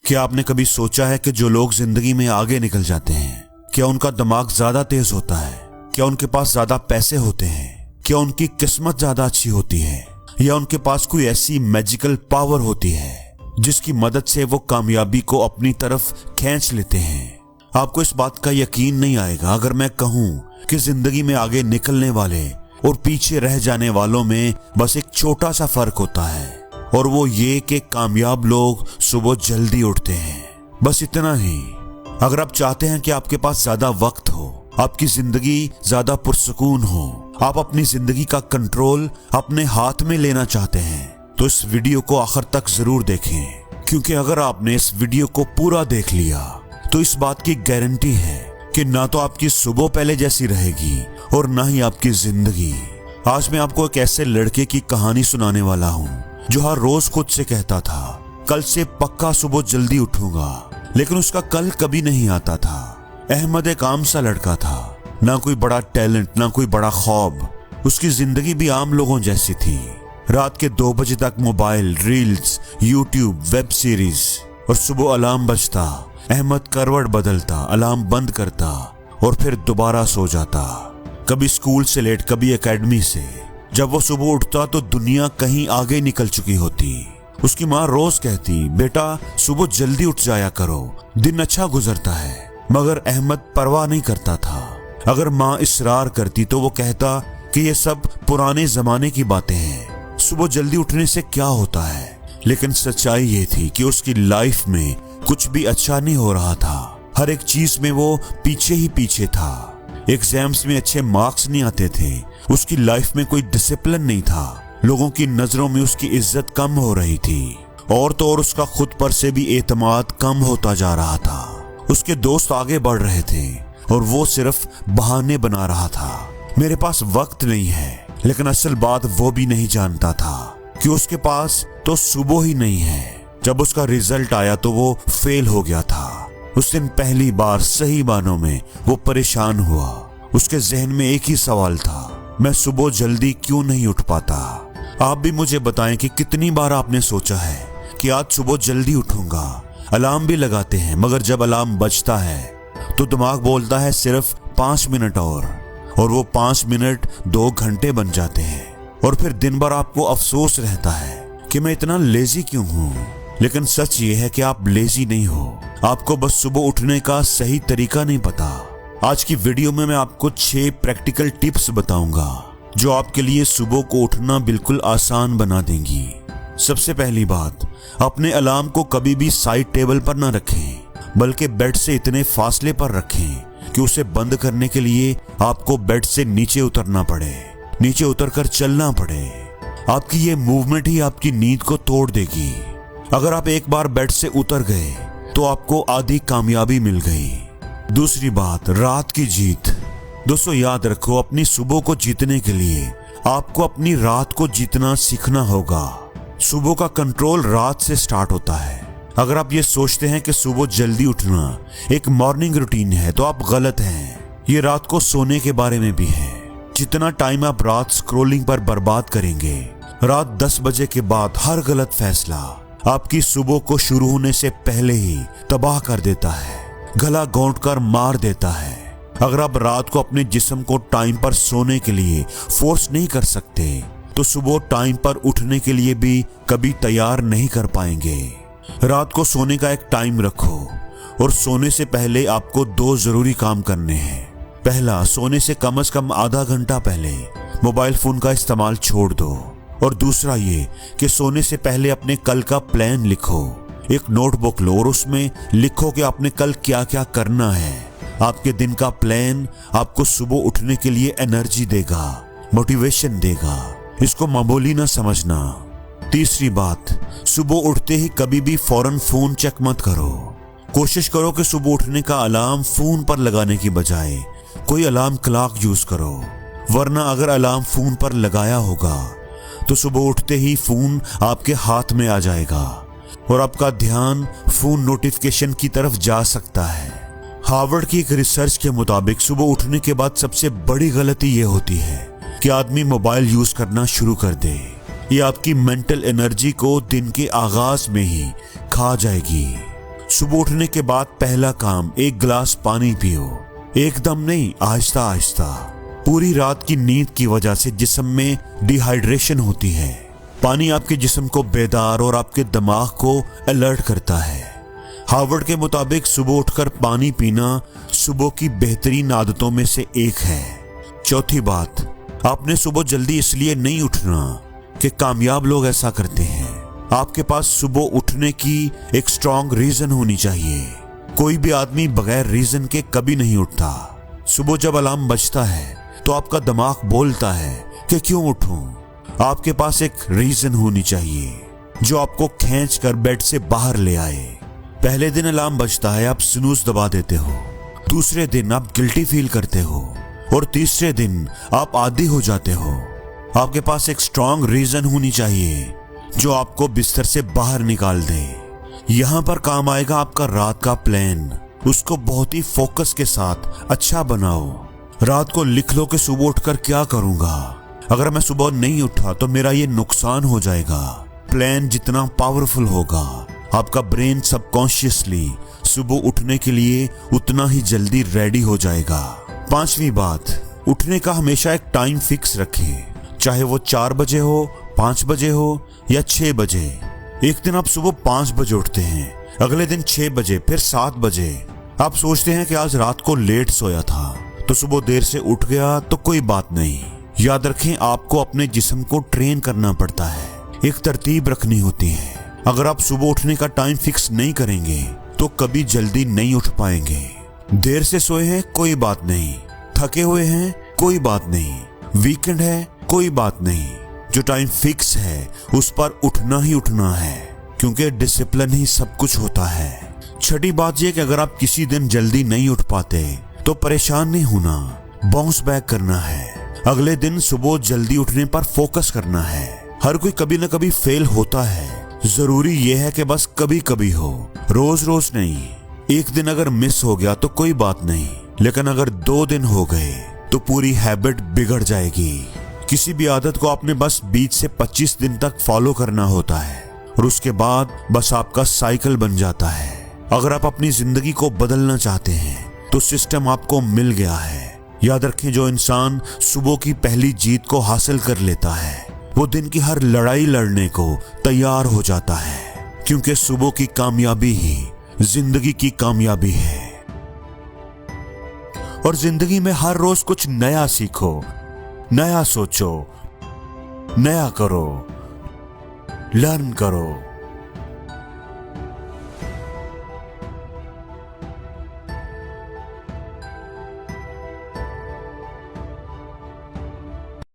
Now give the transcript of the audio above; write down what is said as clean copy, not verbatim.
क्या आपने कभी सोचा है कि जो लोग जिंदगी में आगे निकल जाते हैं, क्या उनका दिमाग ज्यादा तेज होता है? क्या उनके पास ज्यादा पैसे होते हैं? क्या उनकी किस्मत ज्यादा अच्छी होती है? या उनके पास कोई ऐसी मैजिकल पावर होती है जिसकी मदद से वो कामयाबी को अपनी तरफ खींच लेते हैं? आपको इस बात का यकीन नहीं आएगा अगर मैं कहूं कि जिंदगी में आगे निकलने वाले और पीछे रह जाने वालों में बस एक छोटा सा फर्क होता है, और वो ये कि कामयाब लोग सुबह जल्दी उठते हैं। बस इतना ही। अगर आप चाहते हैं कि आपके पास ज्यादा वक्त हो, आपकी जिंदगी ज्यादा पुरसुकून हो, आप अपनी जिंदगी का कंट्रोल अपने हाथ में लेना चाहते हैं, तो इस वीडियो को आखिर तक जरूर देखें, क्योंकि अगर आपने इस वीडियो को पूरा देख लिया तो इस बात की गारंटी है कि ना तो आपकी सुबह पहले जैसी रहेगी और ना ही आपकी जिंदगी। आज मैं आपको एक ऐसे लड़के की कहानी सुनाने वाला हूँ जो हर रोज खुद से कहता था कल से पक्का सुबह जल्दी उठूंगा, लेकिन उसका कल कभी नहीं आता था। अहमद एक आम सा लड़का था, ना कोई बड़ा टैलेंट, ना कोई बड़ा ख्वाब। उसकी जिंदगी भी आम लोगों जैसी थी। रात के 2 बजे तक mobile, reels, YouTube, web series, और सुबह अलार्म बजता, अहमद करवट बदलता, अलार्म बंद करता और फिर दोबारा सो जाता। कभी स्कूल से लेट, कभी एकेडमी से। जब वो सुबह उठता तो दुनिया कहीं आगे निकल चुकी होती। उसकी माँ रोज कहती, बेटा सुबह जल्दी उठ जाया करो, दिन अच्छा गुजरता है। मगर अहमद परवाह नहीं करता था। अगर माँ इसरार करती तो वो कहता कि ये सब पुराने जमाने की बातें हैं, सुबह जल्दी उठने से क्या होता है। लेकिन सच्चाई ये थी कि उसकी लाइफ में कुछ भी अच्छा नहीं हो रहा था। हर एक चीज में वो पीछे ही पीछे था। एग्जाम्स में अच्छे मार्क्स नहीं आते थे। उसकी लाइफ में कोई डिसिप्लिन नहीं था। लोगों की नजरों में उसकी इज्जत कम हो रही थी, और तो और उसका खुद पर से भी एतमाद कम होता जा रहा था। उसके दोस्त आगे बढ़ रहे थे और वो सिर्फ बहाने बना रहा था। मेरे पास वक्त नहीं है, लेकिन असल बात वो भी नहीं जानता था कि उसके पास तो सुबह ही नहीं है। जब उसका रिजल्ट आया तो वो फेल हो गया था। उस दिन पहली बार सही मानों में वो परेशान हुआ। उसके जहन में एक ही सवाल था, मैं सुबह जल्दी क्यों नहीं उठ पाता? आप भी मुझे बताएं कि कितनी बार आपने सोचा है कि आज सुबह जल्दी उठूंगा। अलार्म भी लगाते हैं, मगर जब अलार्म बजता है तो दिमाग बोलता है सिर्फ 5 मिनट और वो 5 मिनट 2 घंटे बन जाते हैं। और फिर दिन भर आपको अफसोस रहता है कि मैं इतना लेजी क्यों हूँ। लेकिन सच ये है कि आप लेजी नहीं हो, आपको बस सुबह उठने का सही तरीका नहीं पता। आज की वीडियो में मैं आपको 6 प्रैक्टिकल टिप्स बताऊंगा जो आपके लिए सुबह को उठना बिल्कुल आसान बना देंगी। सबसे पहली बात, अपने अलार्म को कभी भी साइड टेबल पर ना रखें, बल्कि बेड से इतने फासले पर रखें कि उसे बंद करने के लिए आपको बेड से नीचे उतरना पड़े, नीचे उतरकर चलना पड़े। आपकी ये मूवमेंट ही आपकी नींद को तोड़ देगी। अगर आप एक बार बेड से उतर गए तो आपको आधी कामयाबी मिल गई। दूसरी बात, रात की जीत। दोस्तों याद रखो, अपनी सुबह को जीतने के लिए आपको अपनी रात को जीतना सीखना होगा। सुबह का कंट्रोल रात से स्टार्ट होता है। अगर आप ये सोचते हैं कि सुबह जल्दी उठना एक मॉर्निंग रूटीन है तो आप गलत हैं। ये रात को सोने के बारे में भी है। जितना टाइम आप रात स्क्रॉलिंग पर बर्बाद करेंगे, रात 10 बजे के बाद हर गलत फैसला आपकी सुबह को शुरू होने से पहले ही तबाह कर देता है, गला घोंट कर मार देता है। अगर आप रात को अपने जिस्म को टाइम पर सोने के लिए फोर्स नहीं कर सकते तो सुबह टाइम पर उठने के लिए भी कभी तैयार नहीं कर पाएंगे। रात को सोने का एक टाइम रखो, और सोने से पहले आपको 2 जरूरी काम करने हैं। पहला, सोने से कम आधा घंटा पहले मोबाइल फोन का इस्तेमाल छोड़ दो। और दूसरा ये कि सोने से पहले अपने कल का प्लान लिखो। एक नोटबुक लो और उसमें लिखो कि आपने कल क्या क्या करना है। आपके दिन का प्लान आपको सुबह उठने के लिए एनर्जी देगा, मोटिवेशन देगा। इसको मामूली ना समझना। तीसरी बात, सुबह उठते ही कभी भी फौरन फोन चेक मत करो। कोशिश करो कि सुबह उठने का अलार्म फोन पर लगाने की बजाय कोई अलार्म क्लॉक यूज करो, वरना अगर अलार्म फोन पर लगाया होगा तो सुबह उठते ही फोन आपके हाथ में आ जाएगा और आपका ध्यान फोन नोटिफिकेशन की तरफ जा सकता है। हार्वर्ड की एक रिसर्च के मुताबिक सुबह उठने के बाद सबसे बड़ी गलती ये होती है कि आदमी मोबाइल यूज करना शुरू कर दे। ये आपकी मेंटल एनर्जी को दिन के आगाज में ही खा जाएगी। सुबह उठने के बाद पहला काम एक गिलास पानी पियो। एकदम नहीं, आहिस्ता आहिस्ता। पूरी रात की नींद की वजह से जिस्म में डिहाइड्रेशन होती है। पानी आपके जिस्म को बेदार और आपके दिमाग को अलर्ट करता है। हार्वर्ड के मुताबिक सुबह उठकर पानी पीना सुबह की बेहतरीन आदतों में से एक है। चौथी बात, आपने सुबह जल्दी इसलिए नहीं उठना कि कामयाब लोग ऐसा करते हैं। आपके पास सुबह उठने की एक स्ट्रॉन्ग रीजन होनी चाहिए। कोई भी आदमी बगैर रीजन के कभी नहीं उठता। सुबह जब अलार्म बजता है तो आपका दिमाग बोलता है कि क्यों उठूं। आपके पास एक रीजन होनी चाहिए जो आपको खींच कर बेड से बाहर ले आए। पहले दिन अलार्म बजता है, आप स्नूज दबा देते हो। दूसरे दिन आप गिल्टी फील करते हो और तीसरे दिन आप आदी हो जाते हो। आपके पास एक स्ट्रॉन्ग रीजन होनी चाहिए जो आपको बिस्तर से बाहर निकाल दे। यहाँ पर काम आएगा आपका रात का प्लान। उसको बहुत ही फोकस के साथ अच्छा बनाओ। रात को लिख लो कि सुबह उठकर क्या करूंगा। अगर मैं सुबह नहीं उठा तो मेरा ये नुकसान हो जाएगा। प्लान जितना पावरफुल होगा, आपका ब्रेन सबकॉन्शियसली सुबह उठने के लिए उतना ही जल्दी रेडी हो जाएगा। पांचवी बात, उठने का हमेशा एक टाइम फिक्स रखें, चाहे वो 4 बजे हो, 5 बजे हो या 6 बजे। एक दिन आप सुबह 5 बजे उठते हैं, अगले दिन 6 बजे, फिर 7 बजे। आप सोचते हैं कि आज रात को लेट सोया था तो सुबह देर से उठ गया तो कोई बात नहीं। याद रखें, आपको अपने जिस्म को ट्रेन करना पड़ता है, एक तरतीब रखनी होती है। अगर आप सुबह उठने का टाइम फिक्स नहीं करेंगे तो कभी जल्दी नहीं उठ पाएंगे। देर से सोए हैं कोई बात नहीं, थके हुए हैं कोई बात नहीं, वीकेंड है कोई बात नहीं, जो टाइम फिक्स है उस पर उठना ही उठना है, क्योंकि डिसिप्लिन ही सब कुछ होता है। छठी बात यह कि अगर आप किसी दिन जल्दी नहीं उठ पाते तो परेशान नहीं होना, बाउंस बैक करना है। अगले दिन सुबह जल्दी उठने पर फोकस करना है। हर कोई कभी न कभी फेल होता है, जरूरी यह है कि बस कभी कभी हो, रोज रोज नहीं। एक दिन अगर मिस हो गया तो कोई बात नहीं, लेकिन अगर 2 दिन हो गए तो पूरी हैबिट बिगड़ जाएगी। किसी भी आदत को आपने बस 20 से 25 दिन तक फॉलो करना होता है और उसके बाद बस आपका साइकिल बन जाता है। अगर आप अपनी जिंदगी को बदलना चाहते हैं तो सिस्टम आपको मिल गया है। याद रखें, जो इंसान सुबह की पहली जीत को हासिल कर लेता है वो दिन की हर लड़ाई लड़ने को तैयार हो जाता है, क्योंकि सुबह की कामयाबी ही जिंदगी की कामयाबी है। और जिंदगी में हर रोज कुछ नया सीखो, नया सोचो, नया करो, लर्न करो।